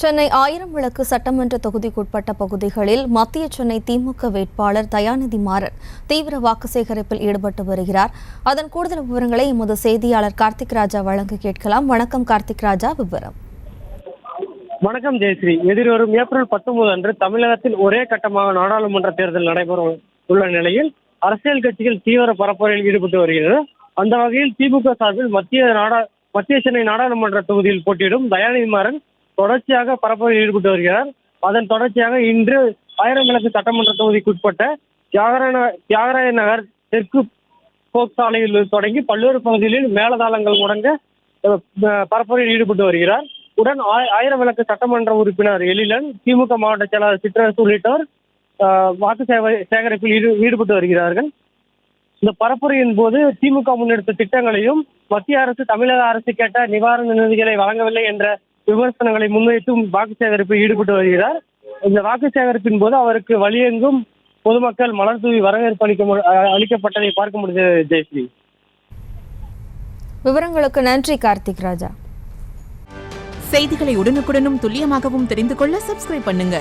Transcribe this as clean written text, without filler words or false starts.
சென்னை ஆயிரம் விளக்கு சட்டமன்ற தொகுதிக்குட்பட்ட பகுதிகளில் மத்திய சென்னை திமுக வேட்பாளர் தயாநிதி மாறன் தீவிர வாக்கு சேகரிப்பில் ஈடுபட்டு வருகிறார். அதன் கூடுதல் விவரங்களை எமது செய்தியாளர் கார்த்திக் ராஜா வழங்க கேட்கலாம். வணக்கம் கார்த்திக் ராஜா, விவரம். வணக்கம் ஜெயஸ்ரீ. எதிர்வரும் ஏப்ரல் 19 அன்று தமிழகத்தில் ஒரே கட்டமாக நாடாளுமன்ற தேர்தல் நடைபெற உள்ள நிலையில் அரசியல் கட்சிகள் தீவிர பரப்புரையில் ஈடுபட்டு வருகிறது. அந்த வகையில் திமுக சார்பில் மத்திய சென்னை நாடாளுமன்ற தொகுதியில் போட்டியிடும் தயாநிதி மாறன் தொடர்ச்சியாக பரப்புரையில் ஈடுபட்டு வருகிறார். அதன் தொடர்ச்சியாக இன்று ஆயிரம் விளக்கு சட்டமன்ற தொகுதிக்குட்பட்ட தியாகராய நகர் தெற்கு போக் சாலையில் தொடங்கி பல்வேறு பகுதிகளில் மேலதாளங்கள் முடங்க பரப்புரையில் ஈடுபட்டு வருகிறார். உடன் ஆயிரம் விளக்கு சட்டமன்ற உறுப்பினர் எழிலன், திமுக மாவட்ட செயலாளர் சிற்றரசு உள்ளிட்டோர் வாக்கு சேகரிப்பில் ஈடுபட்டு வருகிறார்கள். இந்த பரப்புரையின் போது திமுக முன்னெடுத்த திட்டங்களையும் மத்திய அரசு தமிழக அரசு கேட்ட நிவாரண நிதிகளை வழங்கவில்லை என்ற விமர்சனங்களை முன்வைத்தும் வாக்கு சேகரிப்பில் ஈடுபட்டு வருகிறார். இந்த வாக்கு சேகரிப்பின் போது அவருக்கு வழியெங்கும் பொதுமக்கள் மலர் தூவி வரவேற்பு அளிக்கப்பட்டதை பார்க்க முடிந்தது. ஜெயஸ்ரீ, விவரங்களுக்கு நன்றி கார்த்திக் ராஜா. செய்திகளை உடனுக்குடனும் துல்லியமாகவும் தெரிந்து கொள்ள சப்ஸ்கிரைப் பண்ணுங்க.